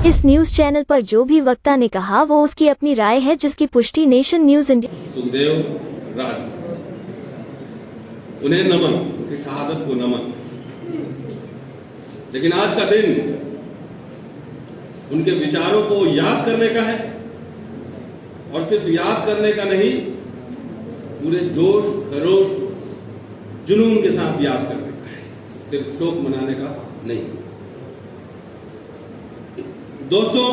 इस news channel पर जो भी वक्ता ने कहा वो उसकी अपनी राय है, जिसकी पुष्टि नेशन न्यूज इंडिया। सुखदेव राज, उन्हें नमन, उनकी शहादत को नमन। लेकिन आज का दिन उनके विचारों को याद करने का है, और सिर्फ याद करने का नहीं, पूरे जोश खरोश जुनून के साथ याद करने का है, सिर्फ शोक मनाने का नहीं। दोस्तों,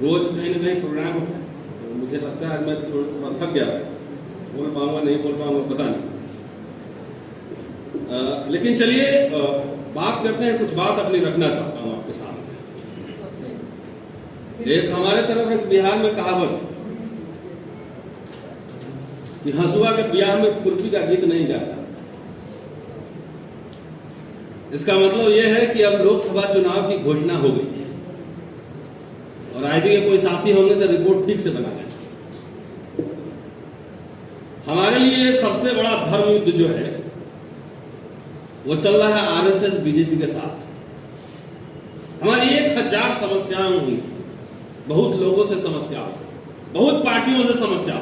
रोज कहीं ना कहीं प्रोग्राम होता है, तो मुझे लगता है मैं थोड़ा थक गया, बोल पाऊंगा नहीं बोल पाऊंगा पता नहीं। लेकिन चलिए बात करते हैं, कुछ बात अपनी रखना चाहता हूं आपके सामने। एक हमारे तरफ एक बिहार में कहावत है कि हंसुआ के ब्याह में खुरपी का गीत नहीं गाता। इसका मतलब यह है कि अब लोकसभा चुनाव की घोषणा हो गई है, और आईबी के कोई साथी होंगे तो रिपोर्ट ठीक से बना लें। हमारे लिए सबसे बड़ा धर्म युद्ध जो है वो चल रहा है आरएसएस बीजेपी के साथ। हमारी 1000 समस्याएं होंगी, बहुत लोगों से समस्या, बहुत पार्टियों से समस्या।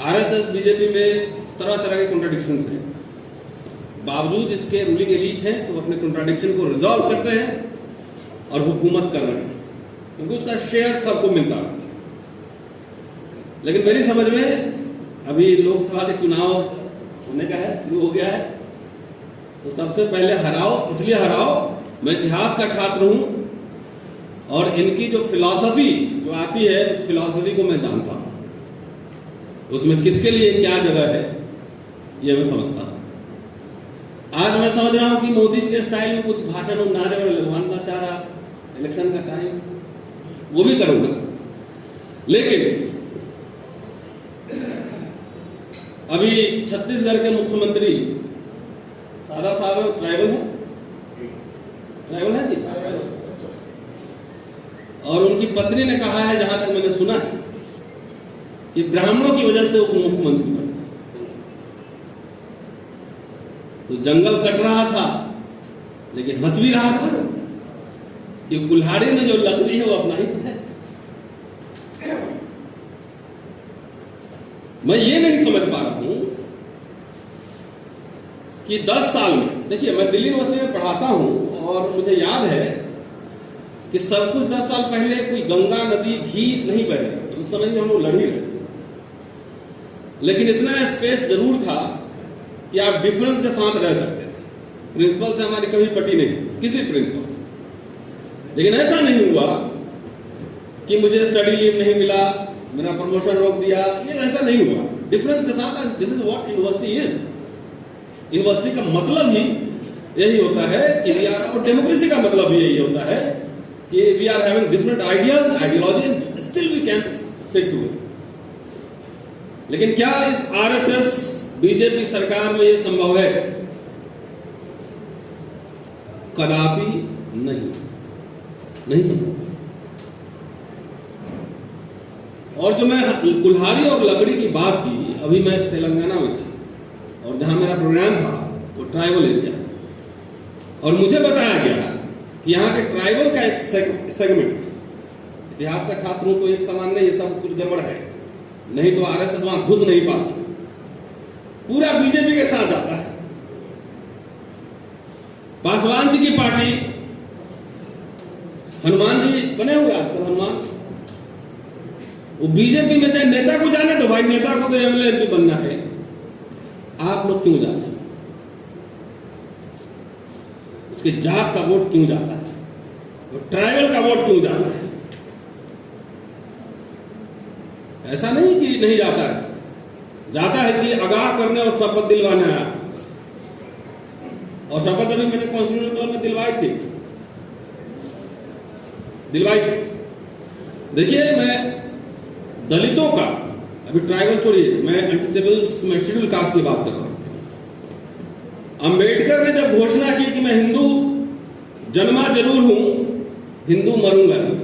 आरएसएस बीजेपी में तरह तरह के कॉन्ट्राडिक्शंस हैं, बावजूद इसके रूलिंग एलीट हैं तो अपने कॉन्ट्राडिक्शन को रिजॉल्व करते हैं और हुकूमत कर रहे हैं, क्योंकि उसका शेयर सबको मिलता है। लेकिन मेरी समझ में अभी लोकसभा के चुनाव होने का है, शुरू हो गया है, तो सबसे पहले हराओ, इसलिए हराओ, मैं इतिहास का छात्र हूं और इनकी जो फिलॉसफी जो आती है, उस फिलॉसफी को मैं जानता हूं, उसमें किसके लिए क्या जगह है यह मैं समझता हूं। आज मैं समझ रहा हूं कि मोदी जी के स्टाइल में कुछ भाषण और नारे और लगवाना चाह रहा, इलेक्शन का टाइम, वो भी करूंगा। लेकिन अभी छत्तीसगढ़ के मुख्यमंत्री सादा साहब ट्राइबल है जी, और उनकी पत्नी ने कहा है, जहां तक मैंने सुना है, कि ब्राह्मणों की वजह से उप मुख्यमंत्री बने। तो जंगल कट रहा था लेकिन हंस भी रहा था कि कुल्हाड़ी में जो लकड़ी है वो अपना ही है। मैं ये नहीं समझ पा रहा हूं कि 10 साल में, देखिए मैं दिल्ली यूनिवर्सिटी में पढ़ाता हूं और मुझे याद है कि सब कुछ 10 साल पहले कोई गंगा नदी घी नहीं बह रही, उस समय में हम लोग लड़ ही रहे, लेकिन इतना स्पेस जरूर था कि आप डिफरेंस के साथ रह सकते थे। प्रिंसिपल से हमारी कभी पटी नहीं, किसी प्रिंसिपल से। लेकिन ऐसा नहीं हुआ कि मुझे स्टडी लीव नहीं मिला, मेरा प्रमोशन रोक दिया, ये ऐसा नहीं हुआ। डिफरेंस के साथ, this is what university is. University का मतलब ही यही होता है कि वी आर, और डेमोक्रेसी का मतलब भी यही होता है कि we are having different ideas, ideology, still we can stick to it. लेकिन क्या इस आरएसएस बीजेपी सरकार में यह संभव है? कदापि नहीं संभव। और जो मैं कुल्हाड़ी और लकड़ी की बात की, अभी मैं तेलंगाना में था और जहां मेरा प्रोग्राम था वो ट्राइबल एरिया, और मुझे बताया गया कि यहाँ के ट्राइबल का एक सेगमेंट, इतिहास का छात्र हूं तो एक समान नहीं, ये सब कुछ गड़बड़ है, नहीं तो आरएसएस वहां घुस नहीं पाती, पूरा बीजेपी के साथ आता है। पासवान जी की पार्टी, हनुमान जी बने हुए आजकल, हनुमान, वो बीजेपी में चाहे नेता को जाने तो भाई, नेता को तो एमएलए भी बनना है, आप लोग क्यों जाते हैं? उसके जात का वोट क्यों जाता है? वो ट्राइबल का वोट क्यों जाता है? ऐसा नहीं कि नहीं जाता है, जाता है, इसलिए आगाह करने और शपथ दिलवाने आया। और शपथ अभी मैंने कॉन्स्टिट्यूशन क्लब में दिलवाई थी। देखिए, मैं दलितों का, अभी ट्राइबल छोड़िए, मैं अनटचेबल्स में शेड्यूल कास्ट की बात कर रहा हूं। अंबेडकर ने जब घोषणा की कि मैं हिंदू जन्मा जरूर हूं, हिंदू मरूंगा नहीं,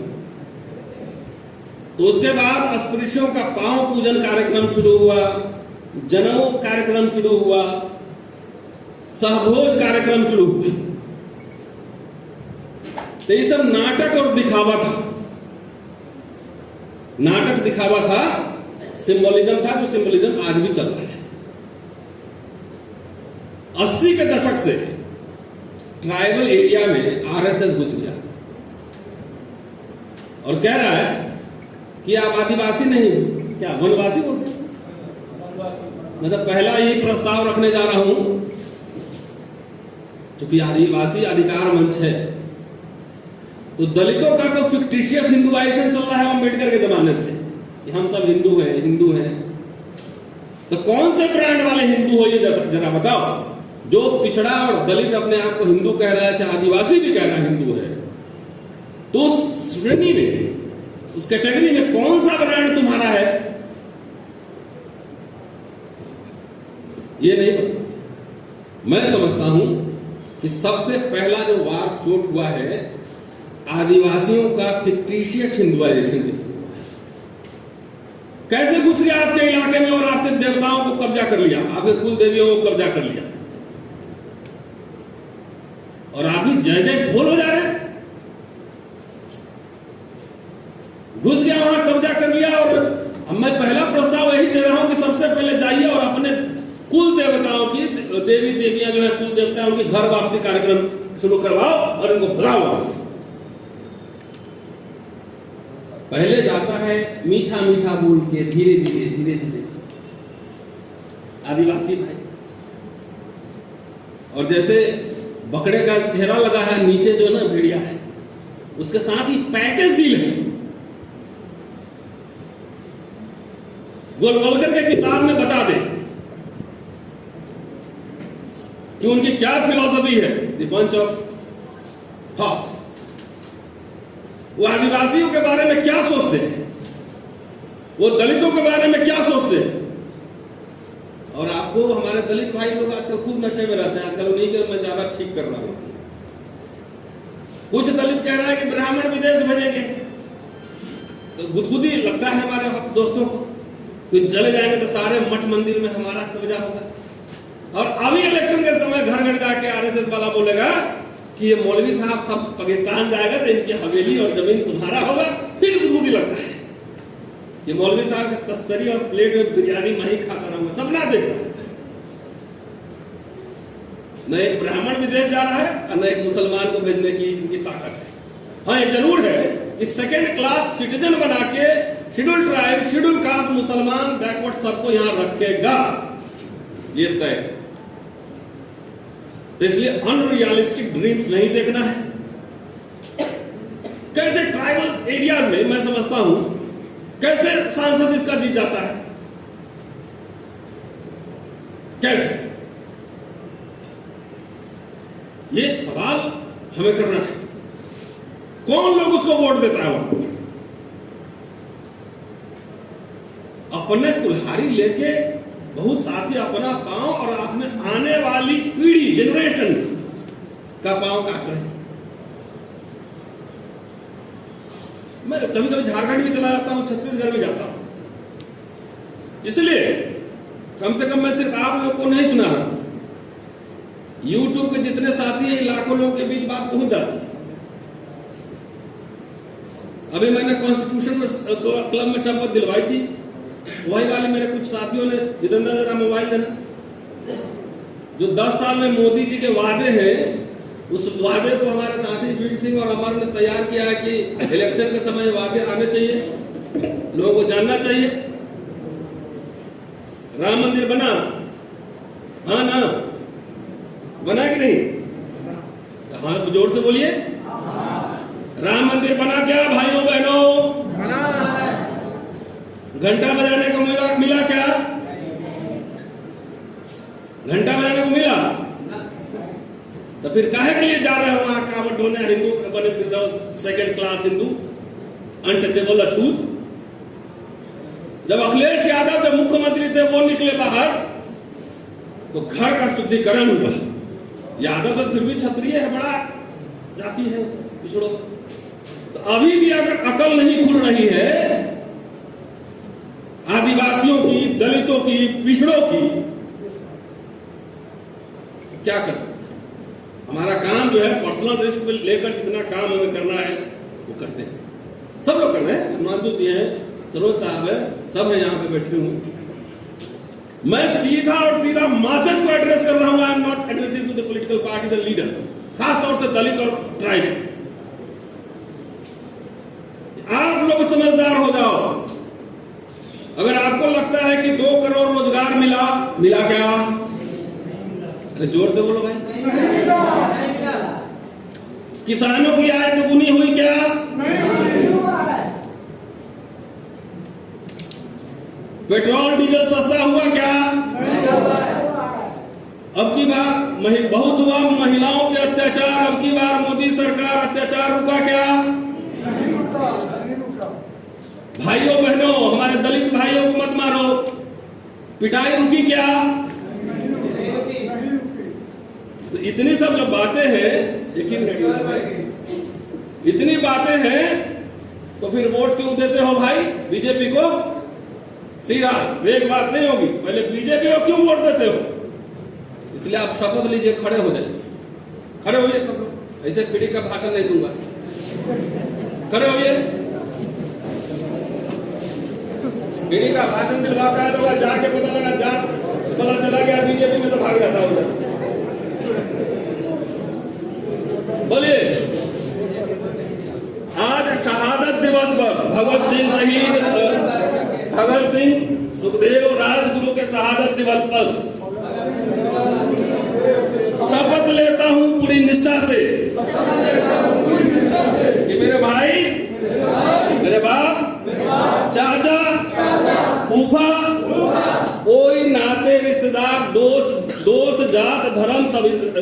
तो उसके बाद अस्पृश्यों का पांव पूजन कार्यक्रम शुरू हुआ, जनेऊ कार्यक्रम शुरू हुआ, सहभोज कार्यक्रम शुरू हुआ। तो ये सब नाटक और दिखावा था, नाटक दिखावा था, सिंबोलिज्म था, जो सिंबोलिज्म आज भी चल रहा है। 80 के दशक से ट्राइबल एरिया में आरएसएस घुस गया और कह रहा है कि आप आदिवासी नहीं, क्या वनवासी बोलते हैं। मतलब पहला यही प्रस्ताव रखने जा रहा हूं, क्योंकि आदिवासी अधिकार मंच है, तो दलितों का तो फिक्टिशियस हिंदुआइजेशन चल रहा है अम्बेडकर के जमाने से कि हम सब हिंदू हैं, हिंदू हैं। तो कौन से ब्रांड वाले हिंदू हो ये जरा बताओ। जो पिछड़ा और दलित अपने आप को हिंदू कह रहा है, चाहे आदिवासी भी कह रहा है हिंदू है, तो उस श्रेणी में, उस कैटेगरी में कौन सा ब्रांड तुम्हारा है ये नहीं पता। मैं समझता हूं कि सबसे पहला जो वार चोट हुआ है आदिवासियों का फिक्टिशियस हिंदुआइजेशन। कैसे घुस गया आपके इलाके में और आपके देवताओं को कब्जा कर लिया, आपके कुल देवियों को कब्जा कर लिया, और आप भी जय जय बोल हो जा रहे हैं। घुस गया वहां, कब्जा कर लिया। और अब मैं पहला प्रस्ताव यही दे रहा हूं कि सबसे पहले जाइए और अपने कुल देवताओं की, देवी देवियां जो है कुल देवता, उनकी घर वापसी कार्यक्रम शुरू करवाओ और इनको भगाओ वहां से। पहले जाता है मीठा मीठा बोल के, धीरे धीरे धीरे धीरे आदिवासी भाई। और जैसे बकरे का चेहरा लगा है, नीचे जो ना भेड़िया है, उसके साथ ही पैकेज डील है। गोलवलकर के किताब में बता दे कि उनकी क्या फिलॉसफी है, द बंच ऑफ थॉट। वो आदिवासियों के बारे में क्या सोचते हैं, वो दलितों के बारे में क्या सोचते हैं। और आपको हमारे दलित भाई लोग आजकल खूब नशे में रहते हैं, आजकल उन्हीं के मैं ज्यादा ठीक कर रहा हूं। कुछ दलित कह रहा है कि ब्राह्मण विदेश भेजेंगे, तो गुदगुदी लगता है हमारे दोस्तों को कि चले जाएंगे तो सारे मठ मंदिर में हमारा कब्जा होगा। और अभी इलेक्शन के समय घर घर जाके आरएसएस वाला बोलेगा कि ये मौलवी साहब सब पाकिस्तान जाएगा तो इनकी हवेली और जमीन तुम्हारा होगा, फिर गुदगुदी लगता है। ये मौलवी साहब की तस्तरी और प्लेट में बिरयानी मैं ही खाता रहूंगा, सपना देखता है। न एक ब्राह्मण विदेश जा रहा है और न एक मुसलमान को भेजने की इनकी ताकत है। हाँ, ये जरूर है कि सेकेंड क्लास सिटीजन बना के शेड्यूल ट्राइब, शेड्यूल कास्ट, मुसलमान, बैकवर्ड सबको यहां रखेगा, ये तय। तो इसलिए अनरियलिस्टिक ड्रीम्स नहीं देखना है। कैसे ट्राइबल एरियाज में मैं समझता हूं कैसे सांसद इसका जीत जाता है, कैसे, ये सवाल हमें करना है। कौन लोग उसको वोट देता है वहां? अपने कुल्हाड़ी लेके बहुत साथी अपना पांव और अपने आने वाली पीढ़ी, जनरेशन का पांव काट रहे हैं। मैं कभी कभी झारखंड भी चला जाता हूं, छत्तीसगढ़ भी जाता हूं, इसलिए कम से कम मैं सिर्फ आप लोगों को नहीं सुना रहा, यूट्यूब के जितने साथी हैं लाखों लोगों के बीच बात पहुंच जाती है। अभी मैंने कॉन्स्टिट्यूशन में क्लब में शपथ दिलवाई थी, वही वाले मेरे कुछ साथियों ने, जितेंद्र जरा मोबाइल देना, जो 10 साल में मोदी जी के वादे हैं, उस वादे को हमारे साथी वीर सिंह और अमर ने तैयार किया है कि इलेक्शन के समय वादे आने चाहिए, लोगों को जानना चाहिए। राम मंदिर बना, हाँ ना, बना कि नहीं? हाँ, जोर से बोलिए। राम मंदिर बना क्या भाइयों बहनों? घंटा बजाने को मिला क्या? घंटा बजाने को मिला? तो फिर काहे के लिए जा रहे हो वहां कावड़ ढोने, हिंदू बने फिर रहो, सेकेंड क्लास हिंदू, अनटचेबल, अछूत। जब अखिलेश यादव जब मुख्यमंत्री थे वो निकले बाहर तो घर का शुद्धिकरण हुआ। यादव तो फिर भी क्षत्रिय है, बड़ा जाति है, पिछड़ो। तो अभी भी अगर अकल नहीं खुल रही है आदिवासियों की, दलितों की, पिछड़ों की, क्या कर सकते? हमारा काम इंसान जो है पर्सनल रिस्क लेकर जितना काम हमें करना है वो करते हैं, सब लोग कर रहे हैं। हिमांशु जी हैं, सरोज साहब है, सब है यहाँ पे बैठे हुए। मैं सीधा और सीधा मासेस को एड्रेस कर रहा हूँ। I am not addressing to the political party the leader, खास तौर से दलित और ट्राइब। आप लोग समझदार हो जाओ। अगर आपको लगता है कि 2 करोड़ रोजगार मिला क्या? अरे जोर से बोलो भाई। किसानों की आय दुगुनी हुई क्या? पेट्रोल डीजल सस्ता हुआ क्या? अब की बार बहुत हुआ महिलाओं के अत्याचार। अब की बार मोदी सरकार अत्याचार रुका क्या? भाइयों बहनों, हमारे दलित भाइयों को मत मारो, पिटाई रुकी क्या? तो इतनी सब जो बातें हैं, यकीन इतनी बातें हैं, तो फिर वोट क्यों देते हो भाई बीजेपी को? सीधा एक बात नहीं होगी, पहले बीजेपी को क्यों वोट देते हो? इसलिए आप शपथ लीजिए, खड़े हो जाइए, खड़े होइए सब लोग। ऐसे पीढ़ी का भाषण नहीं दूंगा, खड़े होइए। पीढ़ी का भाषण दिलवाता है तो जाके पता चला गया बीजेपी में तो भाग जाता है उधर। बोलिए, आज शहादत दिवस पर भगत सिंह शहीद भगत सिंह सुखदेव राजगुरु के शहादत दिवस पर शपथ लेता हूं पूरी निष्ठा से कि मेरे भाई, मेरे बाप, चाचा, फूफा, कोई नाते रिश्तेदार, दोस्त जात धर्म सब